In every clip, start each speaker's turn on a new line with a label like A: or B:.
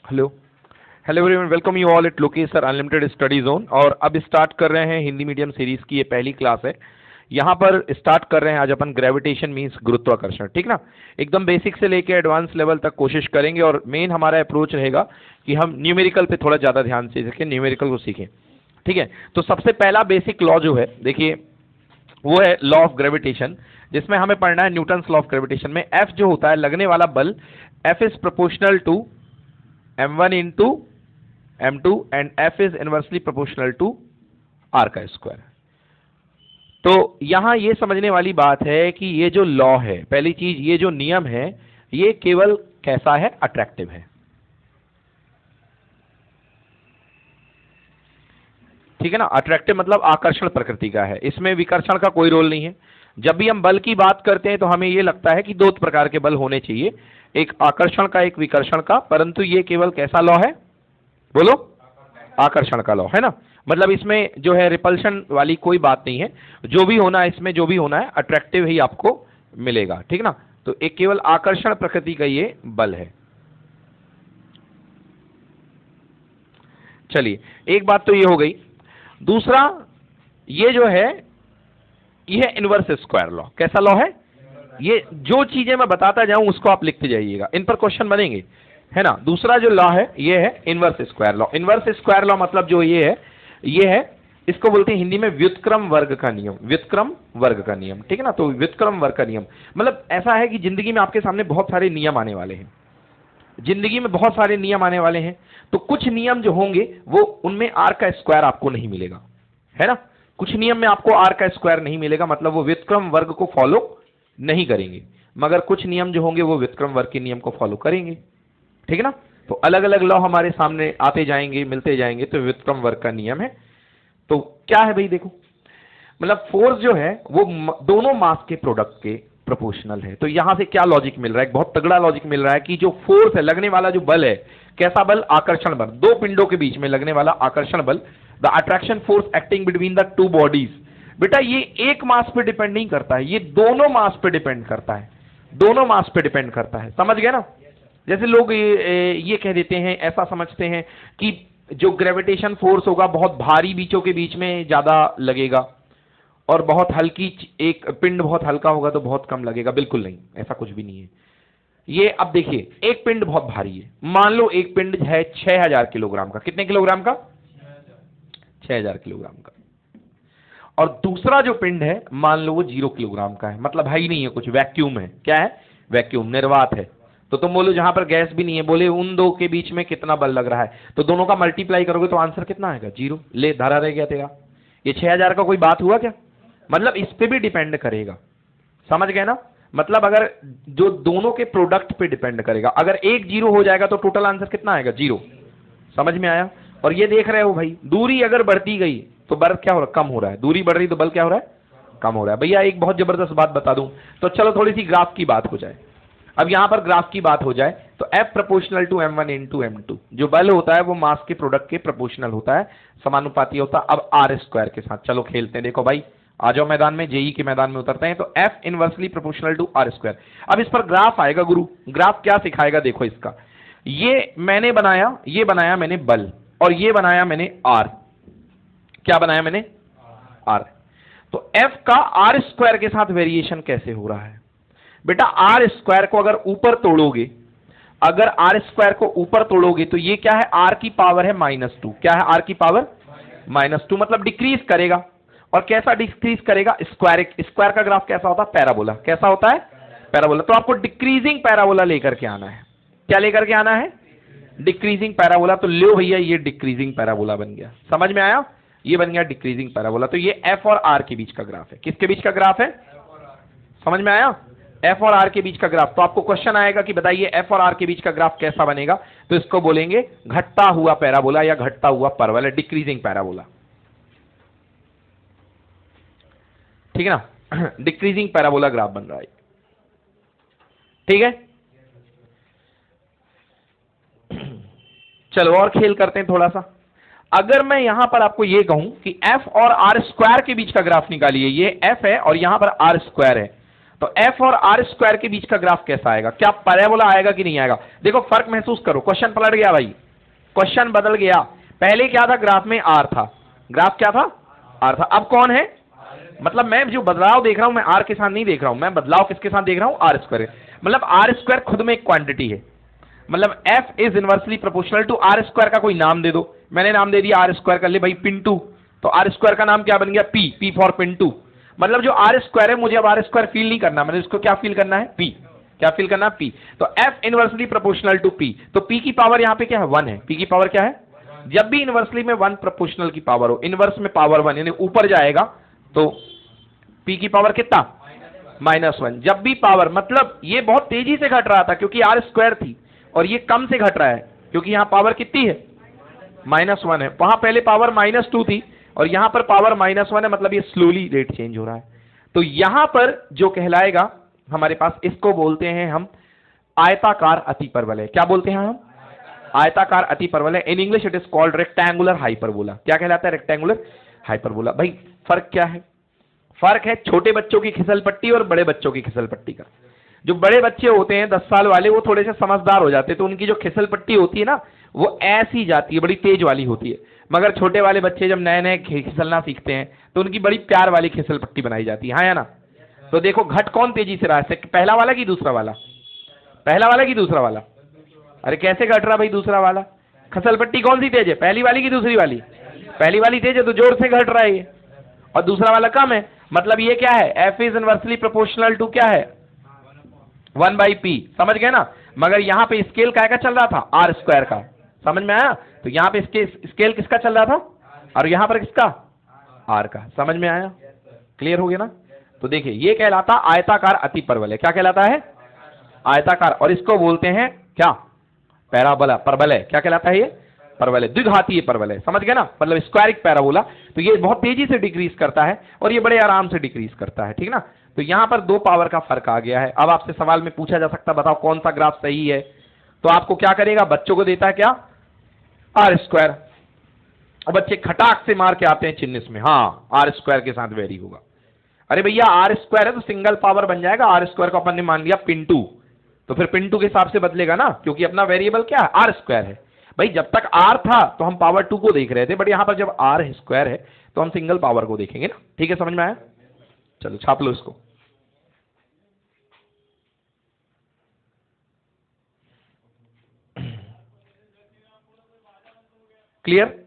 A: Hello hello everyone, welcome you all at Lokesh sir unlimited study zone. और अब start कर रहे हैं हिंदी मीडियम सीरीज की ये पहली क्लास है। यहाँ पर स्टार्ट कर रहे हैं आज अपन ग्रेविटेशन मींस गुरुत्वाकर्षण, ठीक ना। एकदम बेसिक से लेके एडवांस लेवल तक कोशिश करेंगे और मेन हमारा अप्रोच रहेगा कि हम न्यूमेरिकल पे थोड़ा ज़्यादा ध्यान से सीखें, न्यूमेरिकल को सीखें, ठीक है। तो सबसे पहला बेसिक लॉ जो है देखिए वो है लॉ ऑफ ग्रेविटेशन, जिसमें हमें पढ़ना है न्यूटन्स लॉ ऑफ ग्रेविटेशन में एफ जो होता है लगने वाला बल, F is proportional to m1 into m2 and f is inversely proportional to r का स्क्वायर। तो यहां यह समझने वाली बात है कि ये जो लॉ है, पहली चीज ये जो नियम है ये केवल कैसा है, अट्रैक्टिव है, ठीक है ना। अट्रैक्टिव मतलब आकर्षण प्रकृति का है, इसमें विकर्षण का कोई रोल नहीं है। जब भी हम बल की बात करते हैं तो हमें यह लगता है कि दो प्रकार के बल होने चाहिए, एक आकर्षण का एक विकर्षण का, परंतु ये केवल कैसा लॉ है, बोलो, आकर्षण का लॉ है ना। मतलब इसमें जो है रिपल्शन वाली कोई बात नहीं है, जो भी होना है इसमें, जो भी होना है अट्रैक्टिव ही आपको मिलेगा, ठीक ना। तो एक केवल आकर्षण प्रकृति का ये बल है। चलिए एक बात तो ये हो गई। दूसरा ये जो है यह इनवर्स स्क्वायर लॉ, कैसा लॉ है, ये जो चीजें मैं बताता जाऊं उसको आप लिखते जाइएगा, इन पर क्वेश्चन बनेंगे, है ना। दूसरा जो लॉ है ये है inverse square law. Inverse square law मतलब जो ये है इसको बोलते हैं हिंदी में व्युत्क्रम वर्ग का नियम, व्युत्क्रम वर्ग का नियम, ठीक है ना। तो व्युत्क्रम वर्ग का नियम मतलब ऐसा है कि जिंदगी में आपके सामने बहुत सारे नियम आने वाले हैं, जिंदगी में बहुत सारे नियम आने वाले हैं। तो कुछ नियम जो होंगे वो उनमें आर का स्क्वायर आपको नहीं मिलेगा, है ना। कुछ नियम में आपको आर का स्क्वायर नहीं मिलेगा, मतलब वो व्युत्क्रम वर्ग को फॉलो नहीं करेंगे, मगर कुछ नियम जो होंगे वो व्युत्क्रम वर्ग के नियम को फॉलो करेंगे, ठीक है ना। तो अलग अलग लॉ हमारे सामने आते जाएंगे, मिलते जाएंगे, तो व्युत्क्रम वर्ग का नियम है। तो क्या है भाई, देखो मतलब फोर्स जो है वो दोनों मास के प्रोडक्ट के प्रोपोर्शनल है। तो यहां से क्या लॉजिक मिल रहा है, एक बहुत तगड़ा लॉजिक मिल रहा है कि जो फोर्स है, लगने वाला जो बल है, कैसा बल, आकर्षण बल, दो पिंडों के बीच में लगने वाला आकर्षण बल, the attraction force acting between the two bodies, बेटा ये एक मास पे डिपेंड नहीं करता है, ये दोनों मास पे डिपेंड करता है, दोनों मास पे डिपेंड करता है, समझ गए ना। जैसे लोग ये कह देते हैं, ऐसा समझते हैं कि जो ग्रेविटेशन फोर्स होगा बहुत भारी बीचों के बीच में ज्यादा लगेगा और बहुत हल्की एक पिंड बहुत हल्का होगा तो बहुत कम लगेगा। बिल्कुल नहीं, ऐसा कुछ भी नहीं है। ये अब देखिए, एक पिंड बहुत भारी है, मान लो एक पिंड है 6000 किलोग्राम का, कितने किलोग्राम का, 6000 किलोग्राम का। और दूसरा जो पिंड है मान लो वो 0 किलोग्राम का है, मतलब है ही नहीं है कुछ, वैक्यूम है, क्या है, वैक्यूम, निर्वात है। तो तुम बोलो जहां पर गैस भी नहीं है, बोले उन दो के बीच में कितना बल लग रहा है, तो दोनों का मल्टीप्लाई करोगे तो आंसर कितना आएगा, 0। ले धारा रह गया तेरा। ये 6000 का कोई बात हुआ क्या, मतलब इस पे भी डिपेंड करेगा, समझ गए ना। मतलब अगर जो दोनों के प्रोडक्ट पे डिपेंड करेगा, अगर एक 0 हो जाएगा तो टोटल आंसर कितना आएगा, 0। समझ में आया। और ये देख रहे हो भाई, दूरी अगर बढ़ती गई तो बल क्या हो रहा है, कम हो रहा है, दूरी बढ़ रही तो बल क्या हो रहा है, कम हो रहा है। भैया एक बहुत जबरदस्त बात बता दूं, तो चलो थोड़ी सी ग्राफ की बात हो जाए। अब यहां पर ग्राफ की बात हो जाए तो F proportional to m1 into m2, जो बल होता है वो मास के प्रोडक्ट के प्रोपोर्शनल होता है, समानुपाती होता है। अब आर स्क्वायर के साथ चलो खेलते हैं, देखो भाई आ जाओ मैदान में, जेई के मैदान में उतरते हैं। तो F inversely proportional to R square. अब इस पर ग्राफ आएगा, गुरु ग्राफ क्या सिखाएगा, देखो इसका, ये मैंने बनाया, ये बनाया मैंने बल, और ये बनाया मैंने आर, क्या बनाया मैंने, आर। तो F का आर स्क्वायर के साथ वेरिएशन कैसे हो रहा है, बेटा आर स्क्वायर को अगर ऊपर तोड़ोगे, अगर आर स्क्वायर को ऊपर तोड़ोगे तो ये क्या है, आर की पावर है -2, क्या है, आर की पावर -2, मतलब डिक्रीज करेगा। और कैसा डिक्रीज करेगा, स्क्वायर, स्क्वायर का ग्राफ कैसा होता है, पैराबोला, कैसा होता है, पैराबोला। तो आपको डिक्रीजिंग पैराबोला लेकर के आना है, क्या लेकर के आना है, डिक्रीजिंग पैराबोला। तो लो भैया ये डिक्रीजिंग पैराबोला बन गया, समझ में आया, ये बन गया डिक्रीजिंग पैराबोला। तो ये एफ और आर के बीच का ग्राफ है, किसके बीच का ग्राफ है, समझ में आया, एफ और आर के बीच का ग्राफ। तो आपको क्वेश्चन आएगा कि बताइए एफ और आर के बीच का ग्राफ कैसा बनेगा, तो इसको बोलेंगे घटता हुआ पैराबोला या घटता हुआ परवल, डिक्रीजिंग पैराबोला, ठीक है ना। डिक्रीजिंग पैराबोला ग्राफ बन रहा है, ठीक है। चलो और खेल करते हैं थोड़ा सा। अगर मैं यहां पर आपको यह कहूं कि एफ और आर स्क्वायर के बीच का ग्राफ निकालिए, ये एफ है और यहां पर आर स्क्वायर है, तो f और r स्क्वायर के बीच का ग्राफ कैसा आएगा? क्या पैराबोला आएगा कि नहीं आएगा? देखो फर्क महसूस करो, क्वेश्चन पलट गया भाई, क्वेश्चन बदल गया। पहले क्या था? ग्राफ में r था, ग्राफ क्या था? r था। अब कौन है? मतलब मैं जो बदलाव देख रहा हूं मैं r के साथ नहीं देख रहा हूं, मैं बदलाव किसके साथ देख रहा हूं? r square. मतलब r स्क्वायर खुद में एक क्वांटिटी है, मतलब f is inversely proportional to r square का कोई नाम दे दो। मैंने नाम दे दिया r स्क्वायर, कर ले भाई पिंटू, तो r स्क्वायर का नाम क्या बन गया? p, p for Pintu. मतलब जो r स्क्वायर है, मुझे अब r स्क्वायर फील नहीं करना, मैंने इसको क्या फील करना है? p। क्या फील करना है? p। तो f inversely proportional to p, तो p की पावर यहां पे क्या है? 1 है। p की पावर क्या है? जब भी इनवर्सली में 1 प्रोपोर्शनल की पावर हो, इनवर्स में पावर 1 यानी ऊपर जाएगा, तो p की पावर कितना? -1। जब भी पावर, मतलब ये बहुत तेजी से घट रहा था क्योंकि r स्क्वायर थी, और ये कम से घट रहा है क्योंकि यहां पावर कितनी है? -1 है। वहां पहले पावर -2 थी और यहां पर पावर -1 है, मतलब ये स्लोली रेट चेंज हो रहा है। तो यहां पर जो कहलाएगा हमारे पास, इसको बोलते हैं हम आयताकार अतिपरवलय। क्या बोलते हैं हम? आयताकार अतिपरवलय। In English it is called rectangular hyperbola. क्या कहलाता है? Rectangular hyperbola. भाई फर्क क्या है? फर्क है छोटे बच्चों की खिसलपट्टी और बड़े बच्चों की खिसलपट्टी का। जो बड़े बच्चे होते हैं 10 साल वाले, वो थोड़े से समझदार हो जाते हैं, तो उनकी जो खिसलपट्टी होती है ना, वो ऐसी जाती है, बड़ी तेज वाली होती है। मगर छोटे वाले बच्चे जब नए नए खिसलना सीखते हैं तो उनकी बड़ी प्यार वाली खिसलपट्टी बनाई जाती है, हाँ या ना? तो देखो घट कौन तेजी से रहा है, पहला वाला कि दूसरा वाला? पहला वाला कि दूसरा वाला? अरे कैसे घट रहा भाई दूसरा वाला? खिसलपट्टी कौन सी तेज है, पहली वाली की दूसरी वाली? पहली वाली तेज है, तो जोर से घट रहा है ये, और दूसरा वाला कम है। मतलब ये क्या है? f is inversely proportional to क्या है? 1/p। समझ गए ना? मगर यहां पे स्केल काय का चल रहा था? r स्क्वायर का। समझ में आया? तो यहां पे स्केल किसका चल रहा था और यहां पर किसका? r का। समझ में आया? क्लियर हो गया ना? तो देखिए ये कहलाता आयताकार अतिपरवलय। क्या कहलाता है? आयताकार। और इसको बोलते हैं क्या? पैराबोला, परवलय। क्या कहलाता है ये? परवलय, द्विघातीय परवलय। समझ गए ना? मतलब स्क्वायरिक पैराबोला। तो ये बहुत तेजी से डिक्रीज करता है और ये बड़े आराम से डिक्रीज करता है, ठीक ना? तो यहां पर 2 पावर का फर्क आ गया है। अब आपसे सवाल में पूछा जा सकता, बताओ कौन सा ग्राफ सही है? तो आपको क्या करेगा? बच्चों को देता है क्या? r स्क्वायर, और बच्चे खटाक से मार के आते हैं चिन्ह में, हाँ r स्क्वायर के साथ वेरी होगा। अरे भैया r स्क्वायर है तो सिंगल पावर बन जाएगा, r स्क्वायर को अपन ने मान लिया पिंटू, तो फिर पिंटू के हिसाब से बदलेगा ना, क्योंकि अपना वेरिएबल क्या है? r स्क्वायर है। भाई जब तक r था तो हम पावर 2 को देख रहे थे, बट यहां पर जब r स्क्वायर है तो हम सिंगल पावर को देखेंगे ना। ठीक है, समझ में आया? चलो छाप लो इसको। क्लियर?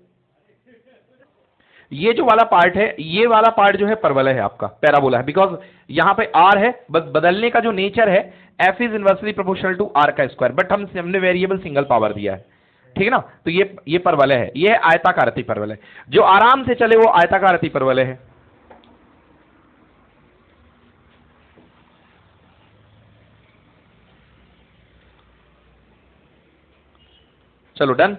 A: ये जो वाला पार्ट है, ये वाला पार्ट जो है परवलय है आपका, पैराबोला है, बिकॉज यहां पे r है, बस बदलने का जो नेचर है f is inversely proportional to r का स्क्वायर, बट हमने वेरिएबल सिंगल पावर दिया है, ठीक है ना? तो ये परवलय है, ये है आयताकार अतिपरवलय। जो आराम से चले वो आयताकार अतिपरवलय है। चलो डन।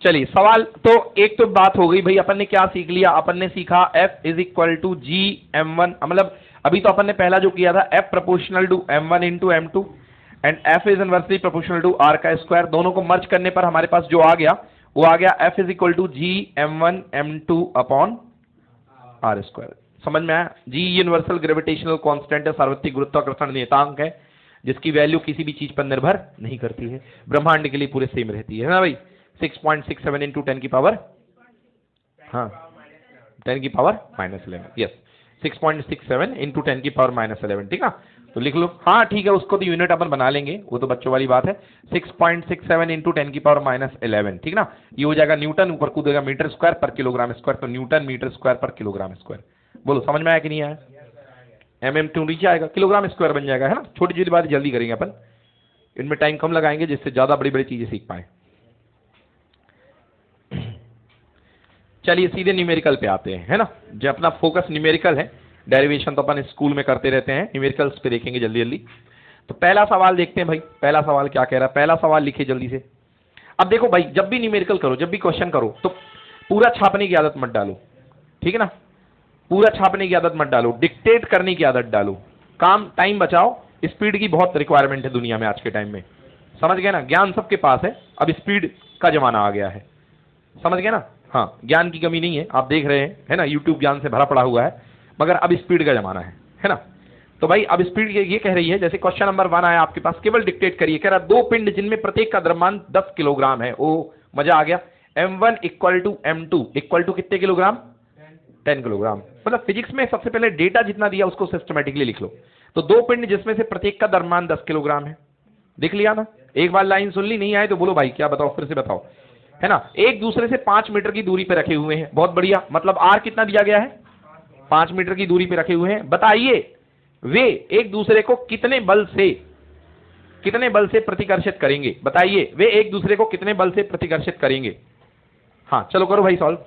A: चलिए सवाल तो एक तो बात हो गई भाई, अपन ने क्या सीख लिया? अपन ने सीखा f is equal to G m1, मतलब अभी तो अपन ने पहला जो किया था f proportional to m1 into m2 and f is inversely proportional to r का स्क्वायर। दोनों को मर्ज करने पर हमारे पास जो आ गया वो आ गया f is equal to G m1 m2 upon r square. समझ में आया? g यूनिवर्सल ग्रेविटेशनल कांस्टेंट है, सार्वत्रिक गुरुत्वाकर्षण नियतांक है, जिसकी वैल्यू किसी भी चीज पर निर्भर नहीं करती है, ब्रह्मांड के लिए पूरे सेम रहती है ना भाई? 6.67 इंटू 10 की पावर, हाँ 10 की पावर -11, यस 6.67 इंटू 10 की पावर -11, ठीक है? तो लिख लो, हाँ ठीक है, उसको तो यूनिट अपन बना लेंगे, वो तो बच्चों वाली बात है। 6.67 इंटू 10 की पावर -11, ठीक ना? ये हो जाएगा न्यूटन, ऊपर कूदेगा मीटर स्क्वायर पर किलोग्राम स्क्वायर, तो न्यूटन मीटर स्क्वायर पर किलोग्राम स्क्वायर। बोलो समझ में आया कि नहीं आया? mm नीचे आएगा, किलोग्राम स्क्वायर बन जाएगा, है ना? छोटी छोटी बात जल्दी करेंगे अपन, इनमें टाइम कम लगाएंगे जिससे ज्यादा बड़ी बड़ी चीजें सीख पाए। चलिए सीधे न्यूमेरिकल पे आते हैं, है ना? जो अपना फोकस न्यूमेरिकल है, डेरिवेशन तो अपन स्कूल में करते रहते हैं, न्यूमेरिकल्स पे देखेंगे जल्दी जल्दी। तो पहला सवाल देखते हैं भाई, पहला सवाल क्या कह रहा है? पहला सवाल लिखिए जल्दी से। अब देखो भाई, जब भी न्यूमेरिकल करो, जब भी क्वेश्चन करो, तो पूरा छापने की आदत मत डालो, ठीक है ना? पूरा छापने की आदत मत डालो, डिक्टेट करने की आदत डालो। काम टाइम बचाओ, स्पीड की बहुत रिक्वायरमेंट है दुनिया में आज के टाइम में, समझ गए ना? ज्ञान सबके पास है, अब स्पीड का जमाना आ गया है। समझ गए ना? हाँ, ज्ञान की कमी नहीं है, आप देख रहे हैं, है ना, यूट्यूब ज्ञान से भरा पड़ा हुआ है, मगर अब स्पीड का जमाना है ना? तो भाई अब स्पीड ये कह रही है, जैसे क्वेश्चन नंबर 1 आया आपके पास, केवल डिक्टेट करिए, कह रहा 2 पिंड जिनमें प्रत्येक का द्रव्यमान 10 किलोग्राम है। ओ मजा आ गया। m1 equal to m2 equal to कितने किलोग्राम? 10 किलोग्राम। मतलब फिजिक्स में सबसे पहले डेटा जितना दिया उसको सिस्टमेटिकली लिख लो। तो 2 पिंड जिसमें से प्रत्येक का द्रव्यमान 10 किलोग्राम है, देख लिया ना? एक बार लाइन सुन ली, नहीं आए तो बोलो भाई क्या बताओ, फिर से बताओ, है ना? एक दूसरे से 5 मीटर की दूरी पे रखे हुए हैं, बहुत बढ़िया। मतलब आर कितना दिया गया है? 5 मीटर की दूरी पे रखे हुए हैं। बताइए वे एक दूसरे को कितने बल से प्रतिकर्षित करेंगे? बताइए वे एक दूसरे को कितने बल से प्रतिकर्षित करेंगे? हाँ चलो करो भाई सॉल्व।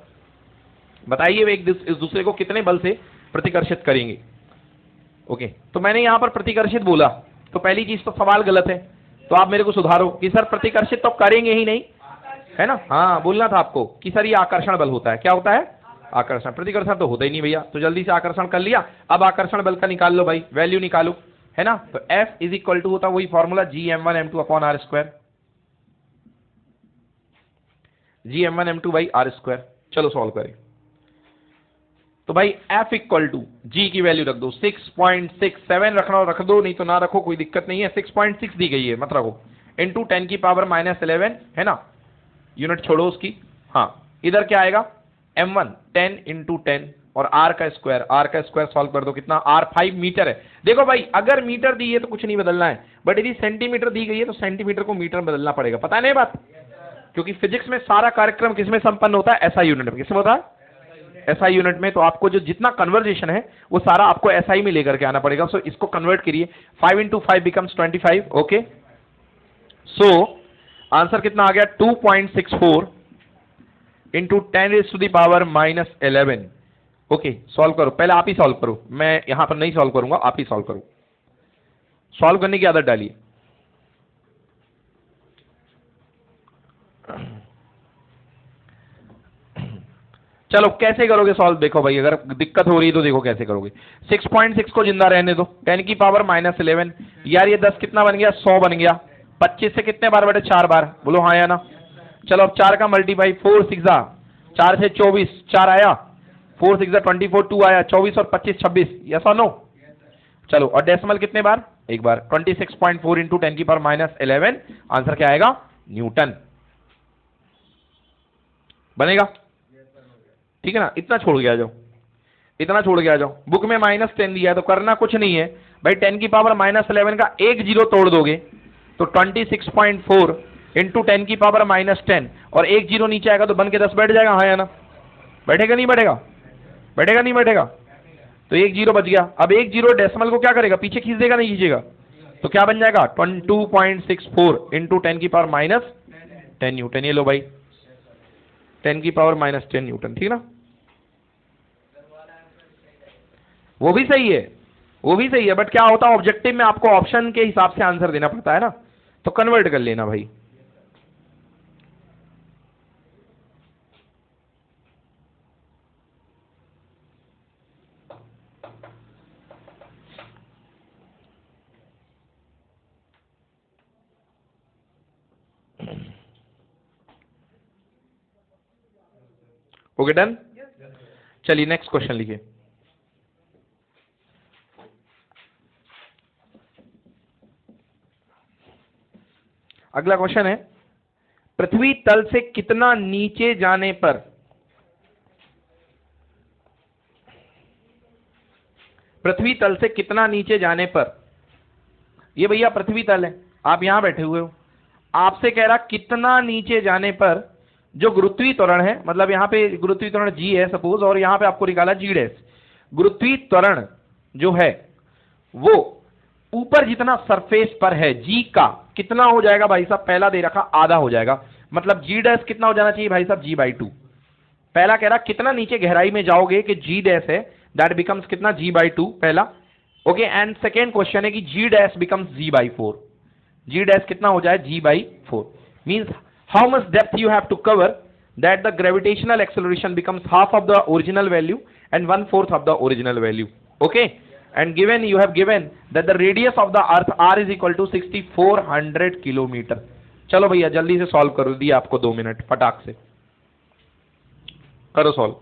A: बताइए वे एक दूसरे को कितने बल से प्रतिकर्षित करेंगे? ओके, तो मैंने यहां पर प्रतिकर्षित बोला, तो पहली चीज तो सवाल गलत है, तो आप मेरे को सुधारो कि सर प्रतिकर्षित तो करेंगे ही नहीं, है ना? हाँ बोलना था आपको कि सर ये आकर्षण बल होता है। क्या होता है? आकर्षण। प्रतिकर्षण तो होता ही नहीं भैया, तो जल्दी से आकर्षण कर लिया। अब आकर्षण बल का निकाल लो भाई, वैल्यू निकालो, है ना? तो F इज इक्वल टू होता वही formula Gm1m2 upon R square, Gm1m2 by R square. चलो सॉल्व करें। तो भाई F इक्वल टू G की वैल्यू रख दो 6.67, रखना हो रख दो, नहीं तो ना रखो, कोई दिक्कत नहीं है। 6.6 दी गई है, मत रखो, इंटू 10 की पावर -11, है ना? यूनिट छोड़ो उसकी। हाँ इधर क्या आएगा? m1 10 इंटू 10 और r का स्क्वायर सॉल्व कर दो, कितना? r 5 मीटर है। देखो भाई अगर मीटर दी है तो कुछ नहीं बदलना है, बट यदि सेंटीमीटर दी गई है तो सेंटीमीटर को मीटर में बदलना पड़ेगा। पता नहीं बात? क्योंकि फिजिक्स में सारा कार्यक्रम किसमें संपन्न होता है? एसआई यूनिट में। किसमें होता है? एसआई यूनिट में। तो आपको जो जितना कन्वर्जेशन है वो सारा आपको एसआई में लेकर के आना पड़ेगा। सो इसको कन्वर्ट करिए, 5 into 5 becomes 25। Okay, so answer कितना आ गया? 2.64 इंटू 10⁻⁻11। ओके, सॉल्व करो, पहले आप ही सॉल्व करो, मैं यहां पर नहीं सॉल्व करूंगा, आप ही सॉल्व करो। सॉल्व करने की आदत डालिए। चलो कैसे करोगे सॉल्व? देखो भाई अगर दिक्कत हो रही है तो देखो कैसे करोगे। 6.6 को जिंदा रहने दो, 10 की पावर -11, यार ये 10 कितना बन गया? 100 बन गया। 25 से कितने बार बटे? 4 बार। बोलो हाँ या ना? चलो अब 4 का मल्टीप्लाई, 4 6 4 से 24, 4 आया, 4 6 24, 2 आया, 24 और 25 26, यस और नो? चलो और डेसिमल कितने बार? एक बार। 26.4 इंटू 10 की पावर -11, आंसर क्या आएगा? न्यूटन बनेगा। ठीक है ना? इतना छोड़ के आ जाओ, इतना छोड़ के आ जाओ। बुक में -10 दिया है तो करना कुछ नहीं है भाई, 10 की पावर -11 का एक जीरो तोड़ दोगे तो 26.4 इंटू 10 की पावर -10 और एक जीरो नीचे आएगा तो बन के 10 बैठ जाएगा, हाँ या ना? बैठेगा नहीं बैठेगा? बैठेगा नहीं बैठेगा? तो एक जीरो बच गया। अब एक जीरो डेसिमल को क्या करेगा? पीछे खींच देगा, नहीं खींचेगा? तो क्या बन जाएगा? 22.64 इंटू 10 की पावर -10 न्यूटन। ये लो भाई 10 की पावर -10 न्यूटन, ठीक ना? वो भी सही है, वो भी सही है, बट क्या होता है ऑब्जेक्टिव में आपको ऑप्शन के हिसाब से आंसर देना पड़ता है ना, तो कन्वर्ट कर लेना भाई। Okay done. चलिए नेक्स्ट क्वेश्चन लिखिए। अगला क्वेश्चन है, पृथ्वी तल से कितना नीचे जाने पर पृथ्वी तल से कितना नीचे जाने पर, ये भैया पृथ्वी तल है, आप यहां बैठे हुए हो, आपसे कह रहा कितना नीचे जाने पर जो गुरुत्वीय त्वरण है, मतलब यहां पे गुरुत्वीय त्वरण जी है सपोज, और यहां पे आपको निकाला जी डैश। गुरुत्वीय त्वरण जो है वो ऊपर जितना सरफेस पर है जी का कितना हो जाएगा भाई साहब? पहला दे रखा आधा हो जाएगा, मतलब जी डैश कितना हो जाना चाहिए भाई साहब? G/2। पहला कह रहा कितना नीचे गहराई में जाओगे कि जी डैश है, दैट बिकम्स कितना? G/2 पहला। ओके, एंड सेकेंड क्वेश्चन है कि G dash becomes G/4। G dash कितना हो जाए? G/4 means how much depth you have to cover that the gravitational acceleration becomes half of the original value and 1/4 of the original value. Okay, and given you have given that the radius of the earth r is equal to 6400 kilometre. चलो भैया जल्दी से solve करो, दिया आपको 2 minute फटाक से। करो सॉल्व।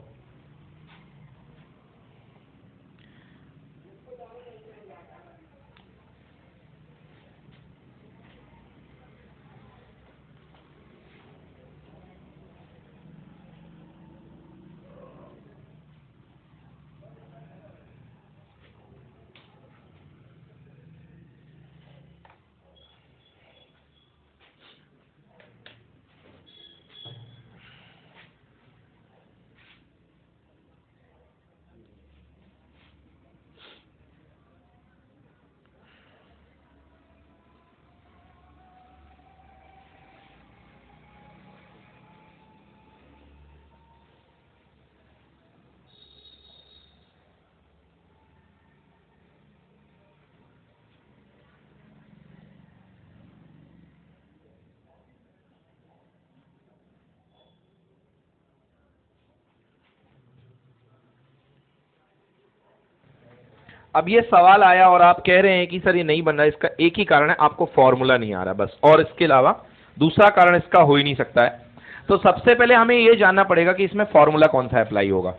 A: अब ये सवाल आया और आप कह रहे हैं कि सर ये नहीं बन रहा है, इसका एक ही कारण है, आपको फॉर्मूला नहीं आ रहा बस, और इसके अलावा दूसरा कारण इसका हो ही नहीं सकता है। तो सबसे पहले हमें ये जानना पड़ेगा कि इसमें फॉर्मूला कौन सा अप्लाई होगा।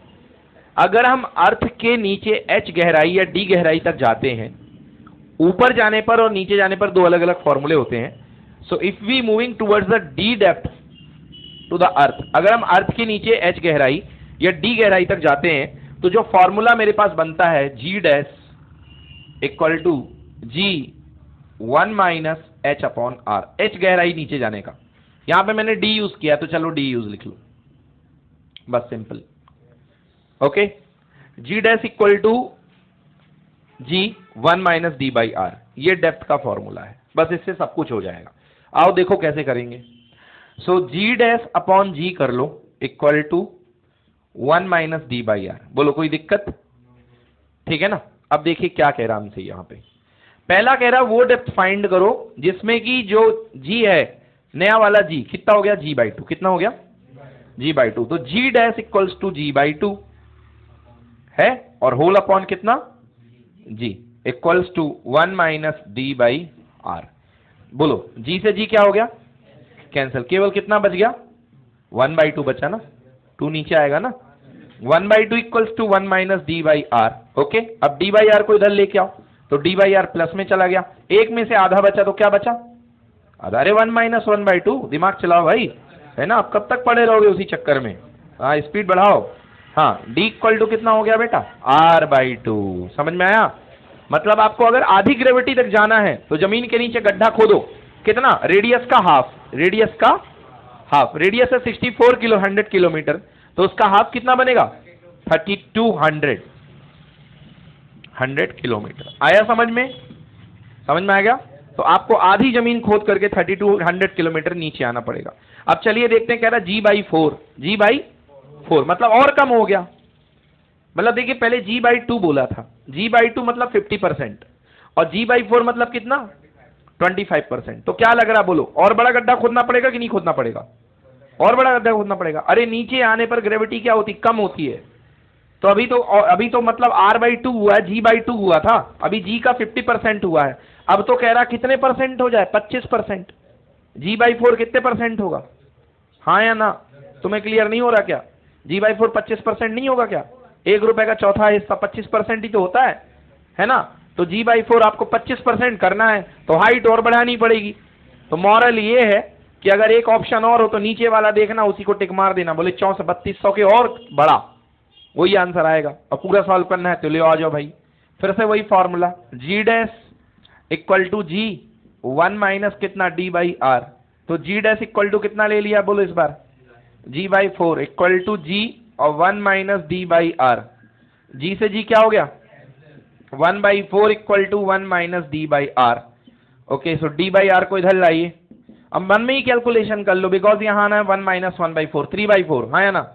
A: अगर हम अर्थ के नीचे h गहराई या d गहराई तक जाते हैं, ऊपर जाने पर और नीचे जाने पर दो अलग अलग फॉर्मूले होते हैं। So if we moving towards the d depth to the earth, अगर हम अर्थ के नीचे h गहराई या d गहराई तक जाते हैं तो जो फॉर्मूला मेरे पास बनता है g dash equal to G 1 minus H upon R, H गहराई नीचे जाने का। यहां पे मैंने डी यूज किया तो चलो डी यूज लिख लो, बस simple. Okay, G dash equal to G 1 minus D by R, ये डेप्थ का फॉर्मूला है, बस इससे सब कुछ हो जाएगा। आओ देखो कैसे करेंगे। सो जी डैश अपॉन जी कर लो equal to 1 minus D by R. बोलो कोई दिक्कत? ठीक है ना। अब देखिए क्या कह रहा हमसे यहां पे, पहला कह रहा वो डेप्थ फाइंड करो जिसमें कि जो जी है नया वाला जी कितना हो गया, जी बाई 2, कितना हो गया, जी बाई 2। तो G dash equals to G by 2 है, और होल अपॉन कितना, G equals to 1 minus D by R. बोलो जी से जी क्या हो गया, कैंसिल, केवल कितना बच गया, 1 बाई 2 बचा ना, 2 नीचे आएगा ना, 1 by 2 equals to 1 minus D by R. Okay, अब डी बाई आर को इधर लेके आओ तो डी बाई आर प्लस में चला गया, एक में से आधा बचा तो क्या बचा, आधा। अरे 1 माइनस 1 बाई 2, दिमाग चलाओ भाई, है ना। अब कब तक पड़े रहोगे उसी चक्कर में, हाँ स्पीड बढ़ाओ। हाँ, डी इक्वल टू कितना हो गया बेटा, आर बाई 2। समझ में आया? मतलब आपको अगर आधी ग्रेविटी तक जाना है तो जमीन के नीचे गड्ढा खोदो, कितना, रेडियस का हाफ, रेडियस का हाफ, रेडियस है 64 किलो 100 किलोमीटर, तो उसका हाफ कितना बनेगा, 3200 100 किलोमीटर। आया समझ में? समझ में आ गया? तो आपको आधी जमीन खोद करके 3200 किलोमीटर नीचे आना पड़ेगा। अब चलिए देखते हैं, कह रहा जी बाई 4, जी बाई 4 मतलब और कम हो गया। मतलब देखिए पहले जी बाई 2 बोला था, जी बाई 2 मतलब 50% और जी बाई 4 मतलब कितना, 25%। तो क्या लग रहा, बोलो और बड़ा गड्ढा खोदना पड़ेगा कि नहीं खोदना पड़ेगा, और बड़ा गड्ढा खोदना पड़ेगा। अरे नीचे आने पर ग्रेविटी क्या होती, कम होती है। तो अभी तो मतलब r बाई 2 हुआ है, g बाई 2 हुआ था, अभी g का 50% हुआ है। अब तो कह रहा कितने परसेंट हो जाए, 25%। g बाई 4 कितने परसेंट होगा, हाँ या ना? तुम्हें क्लियर नहीं हो रहा क्या? g बाई 4 25% नहीं होगा क्या? 1 रुपए का चौथा हिस्सा 25% ही तो होता है ना। तो g बाई 4 आपको 25% करना है तो हाइट और बढ़ानी पड़ेगी। तो मॉरल ये है कि अगर एक ऑप्शन और हो तो नीचे वाला देखना, उसी को टिक मार देना। बोले 3200 के और बड़ा, वही आंसर आएगा। और पूरा सॉल्व करना है तो ले आ जाओ भाई, फिर से वही formula, G dash equal to G 1 minus कितना, डी बाई आर। तो जी डैश इक्वल टू कितना ले लिया, बोलो इस बार, G by 4 equal to G और 1 minus D by R. G से जी क्या हो गया, 1 by 4 equal to 1 minus D by R. Okay, so D by R को इधर लाइए, अब मन में ही कैलकुलेशन कर लो, बिकॉज यहां आना है 1 माइनस 1 बाई 4, 3 बाई 4, हाँ या ना।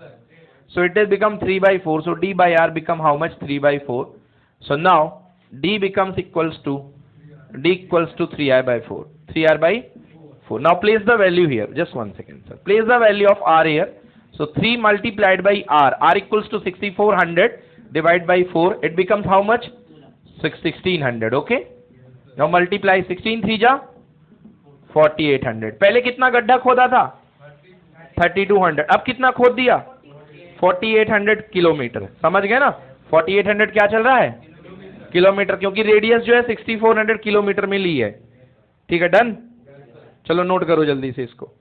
A: So it has become 3 by 4. So d by r become how much, 3 by 4. So now d becomes equals to 3r by 4. 3r by 4. Now place the value here. Just one second, sir. Place the value of r here. So 3 multiplied by r. R equals to 6400 divided by 4. It becomes how much? 1600. Okay. Now multiply 16 3 जा 4800. पहले कितना गड्ढा खोदा था, 3200। अब कितना खोद दिया, 4800 किलोमीटर, समझ गए ना? 4800 क्या चल रहा है? किलोमीटर, क्योंकि रेडियस जो है 6400 किलोमीटर में ली है। ठीक है, डन? चलो नोट करो जल्दी से इसको।